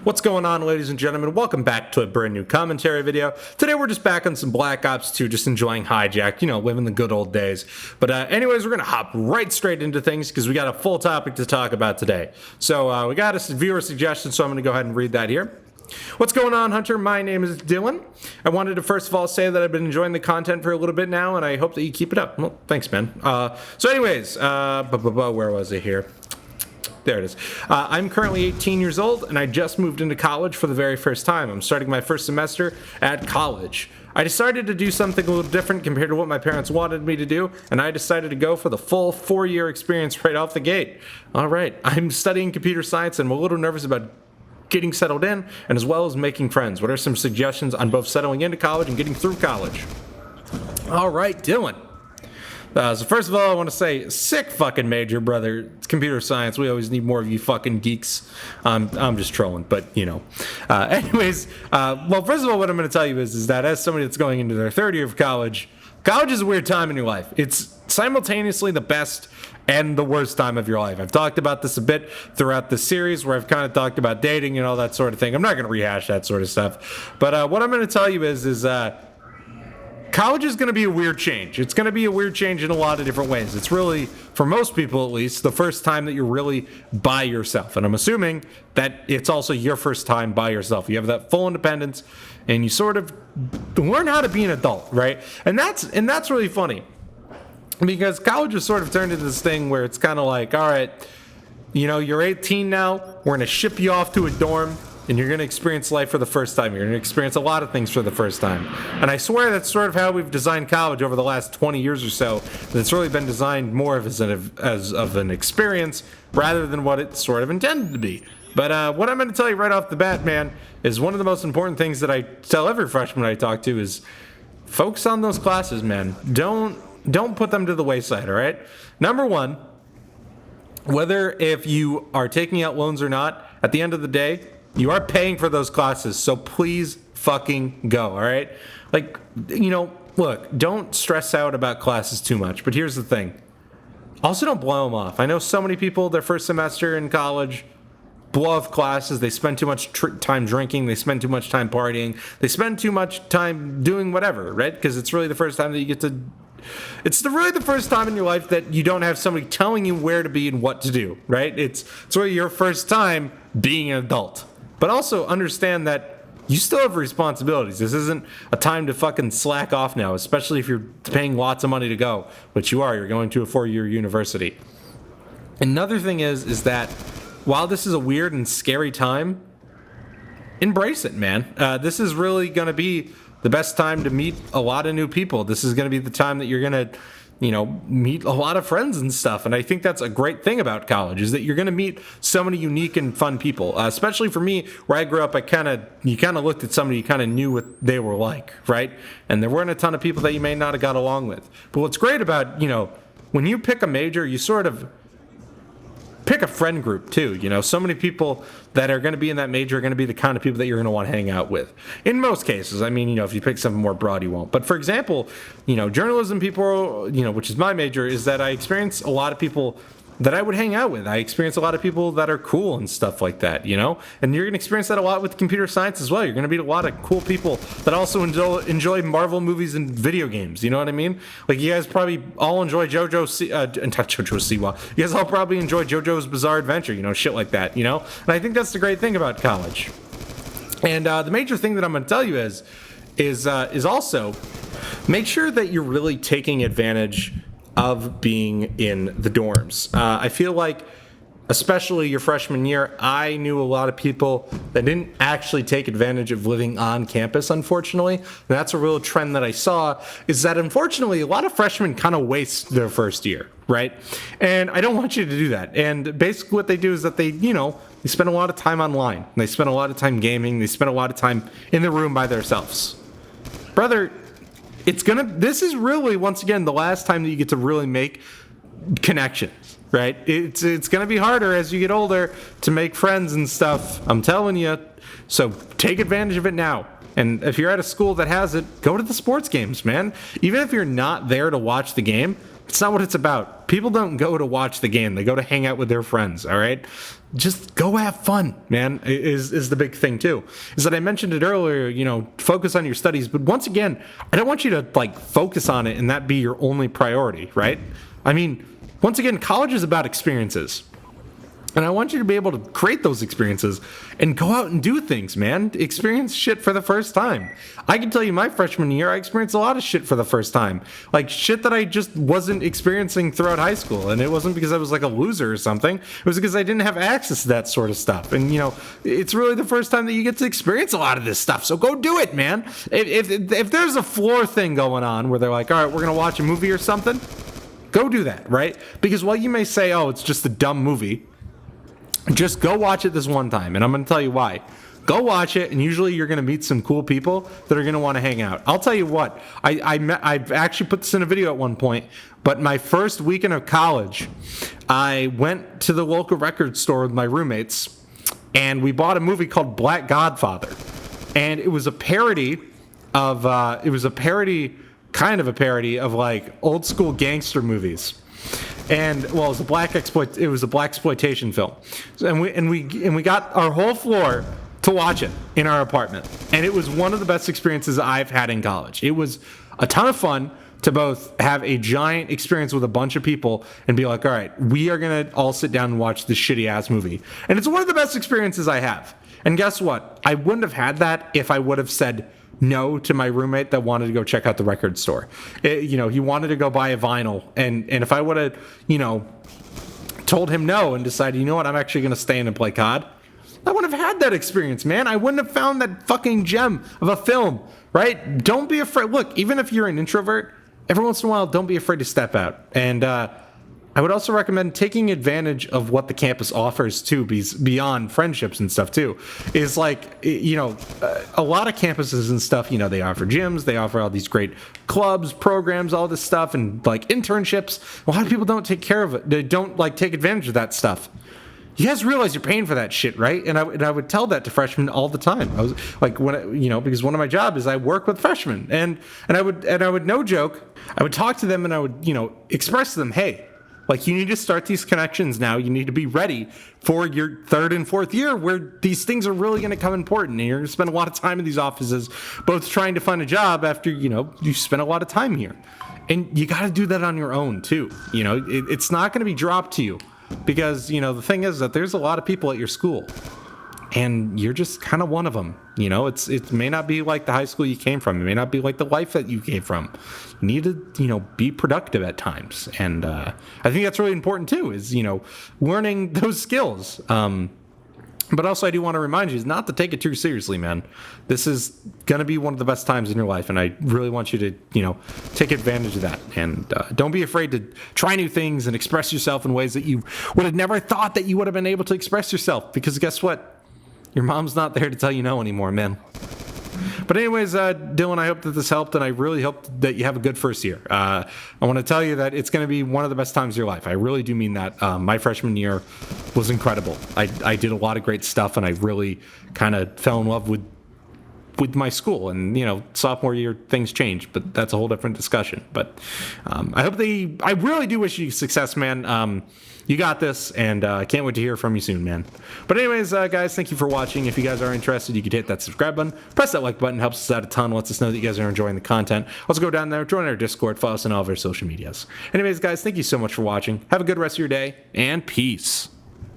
What's going on, ladies and gentlemen? Welcome back to a brand new commentary video. Today we're just back on some Black Ops 2, just enjoying Hijack, living the good old days. But anyways, we're going to hop right straight into things because we got a full topic to talk about today. So we got a viewer suggestion, so I'm going to go ahead and read that here. What's going on, Hunter? My name is Dylan. I wanted to first of all say that I've been enjoying the content for a little bit now, and I hope that you keep it up. Well, thanks, man. So anyways, where was it here? There it is. I'm currently 18 years old, and I just moved into college for the very first time. I'm starting my first semester at college. I decided to do something a little different compared to what my parents wanted me to do, and I decided to go for the full 4-year experience right off the gate. All right, I'm studying computer science, and I'm a little nervous about getting settled in, and as well as making friends. What are some suggestions on both settling into college and getting through college? All right, Dylan. So first of all, I want to say, sick fucking major, brother. It's computer science. We always need more of you fucking geeks. I'm just trolling, but anyways, well, first of all, what I'm going to tell you is that as somebody that's going into their third year of college is a weird time in your life. It's simultaneously the best and the worst time of your life. I've talked about this a bit throughout the series where I've kind of talked about dating and all that sort of thing. I'm not going to rehash that sort of stuff, but what I'm going to tell you is college is going to be a weird change. It's going to be a weird change in a lot of different ways. It's really, for most people at least, the first time that you're really by yourself. And I'm assuming that it's also your first time by yourself. You have that full independence and you sort of learn how to be an adult, right? And that's really funny because college has sort of turned into this thing where it's kind of like, all right, you're 18 now. We're going to ship you off to a dorm. And you're going to experience life for the first time. You're going to experience a lot of things for the first time. And I swear that's sort of how we've designed college over the last 20 years or so. It's really been designed more as an experience rather than what it's sort of intended to be. But what I'm going to tell you right off the bat, man, is one of the most important things that I tell every freshman I talk to is focus on those classes, man. Don't put them to the wayside, all right? Number one, whether if you are taking out loans or not, at the end of the day, you are paying for those classes, so please fucking go, all right? Look, don't stress out about classes too much, but here's the thing. Also, don't blow them off. I know so many people, their first semester in college, blow off classes. They spend too much time drinking. They spend too much time partying. They spend too much time doing whatever, right? Because it's really the first time that you get to... It's really the first time in your life that you don't have somebody telling you where to be and what to do, right? It's really your first time being an adult. But also understand that you still have responsibilities. This isn't a time to fucking slack off now, especially if you're paying lots of money to go, which you are. You're going to a 4-year university. Another thing is that while this is a weird and scary time, embrace it, man. This is really going to be the best time to meet a lot of new people. This is going to be the time that you're going to meet a lot of friends and stuff. And I think that's a great thing about college is that you're going to meet so many unique and fun people, especially for me where I grew up. You kind of looked at somebody, you kind of knew what they were like, right? And there weren't a ton of people that you may not have got along with. But what's great about, when you pick a major, you sort of pick a friend group too. So many people that are going to be in that major are going to be the kind of people that you're going to want to hang out with. In most cases, if you pick something more broad, you won't. But for example, journalism people, which is my major, is that I experience a lot of people that I would hang out with. I experience a lot of people that are cool and stuff like that, and you're going to experience that a lot with computer science as well. You're going to meet a lot of cool people that also enjoy Marvel movies and video games. You know what I mean? Like you guys probably all enjoy not JoJo Siwa. You guys all probably enjoy JoJo's Bizarre Adventure, shit like that, And I think that's the great thing about college. And the major thing that I'm going to tell you is also make sure that you're really taking advantage of being in the dorms. I feel like, especially your freshman year, I knew a lot of people that didn't actually take advantage of living on campus, unfortunately. And that's a real trend that I saw, is that unfortunately a lot of freshmen kind of waste their first year, right? And I don't want you to do that. And basically what they do is that they spend a lot of time online. They spend a lot of time gaming. They spend a lot of time in the room by themselves. Brother, this is really, once again, the last time that you get to really make connections, right? It's gonna be harder as you get older to make friends and stuff. I'm telling you. So take advantage of it now. And if you're at a school that has it, go to the sports games, man. Even if you're not there to watch the game, it's not what it's about. People don't go to watch the game. They go to hang out with their friends, all right? Just go have fun, man, is the big thing, too. Is that I mentioned it earlier, you know, focus on your studies. But once again, I don't want you to, like, focus on it and that be your only priority, right? I mean, once again, college is about experiences. And I want you to be able to create those experiences and go out and do things, man. Experience shit for the first time. I can tell you my freshman year, I experienced a lot of shit for the first time. Like shit that I just wasn't experiencing throughout high school. And it wasn't because I was like a loser or something. It was because I didn't have access to that sort of stuff. And, you know, it's really the first time that you get to experience a lot of this stuff. So go do it, man. If there's a floor thing going on where they're like, all right, we're going to watch a movie or something, go do that, right? Because while you may say, oh, it's just a dumb movie, just go watch it this one time, and I'm going to tell you why. Go watch it, and usually you're going to meet some cool people that are going to want to hang out. I'll tell you what, I've actually put this in a video at one point, but my first weekend of college, I went to the local record store with my roommates, and we bought a movie called Black Godfather. And it was a parody of, kind of a parody of like old school gangster movies. And well, it was a black exploitation film, and we got our whole floor to watch it in our apartment, and it was one of the best experiences I've had in college. It was a ton of fun to both have a giant experience with a bunch of people and be like, all right, we are gonna all sit down and watch this shitty ass movie, and it's one of the best experiences I have. And guess what? I wouldn't have had that if I would have said no to my roommate that wanted to go check out the record store. You know, he wanted to go buy a vinyl, and if I would have, you know, told him no and decided, you know what, I'm actually going to stay in and play COD, I wouldn't have had that experience, man. I wouldn't have found that fucking gem of a film, right? Don't be afraid. Look, even if you're an introvert, every once in a while, don't be afraid to step out. And I would also recommend taking advantage of what the campus offers too, beyond friendships and stuff too. Is like, you know, a lot of campuses and stuff, you know, they offer gyms, they offer all these great clubs, programs, all this stuff, and like internships. A lot of people don't take care of it. They don't like take advantage of that stuff. You guys realize you're paying for that shit, right? And I would tell that to freshmen all the time. I was like, because one of my jobs is I work with freshmen, and I would no joke, I would talk to them and I would, you know, express to them, hey, like, you need to start these connections now. You need to be ready for your third and fourth year where these things are really going to come important. And you're going to spend a lot of time in these offices, both trying to find a job after, you know, you spend a lot of time here. And you got to do that on your own, too. You know, it's not going to be dropped to you because, you know, the thing is that there's a lot of people at your school. And you're just kind of one of them. You know, it may not be like the high school you came from. It may not be like the life that you came from. You need to, you know, be productive at times. And I think that's really important, too, is, you know, learning those skills. But also I do want to remind you is not to take it too seriously, man. This is going to be one of the best times in your life. And I really want you to, you know, take advantage of that. And don't be afraid to try new things and express yourself in ways that you would have never thought that you would have been able to express yourself. Because guess what? Your mom's not there to tell you no anymore, man. But anyways, Dylan, I hope that this helped, and I really hope that you have a good first year. I want to tell you that it's going to be one of the best times of your life. I really do mean that. My freshman year was incredible. I did a lot of great stuff, and I really kind of fell in love with my school. And, you know, sophomore year, things changed, but that's a whole different discussion. But I really do wish you success, man. You got this, and I can't wait to hear from you soon, man. But anyways, guys, thank you for watching. If you guys are interested, you could hit that subscribe button. Press that like button. Helps us out a ton. Lets us know that you guys are enjoying the content. Also, go down there, join our Discord, follow us on all of our social medias. Anyways, guys, thank you so much for watching. Have a good rest of your day, and peace.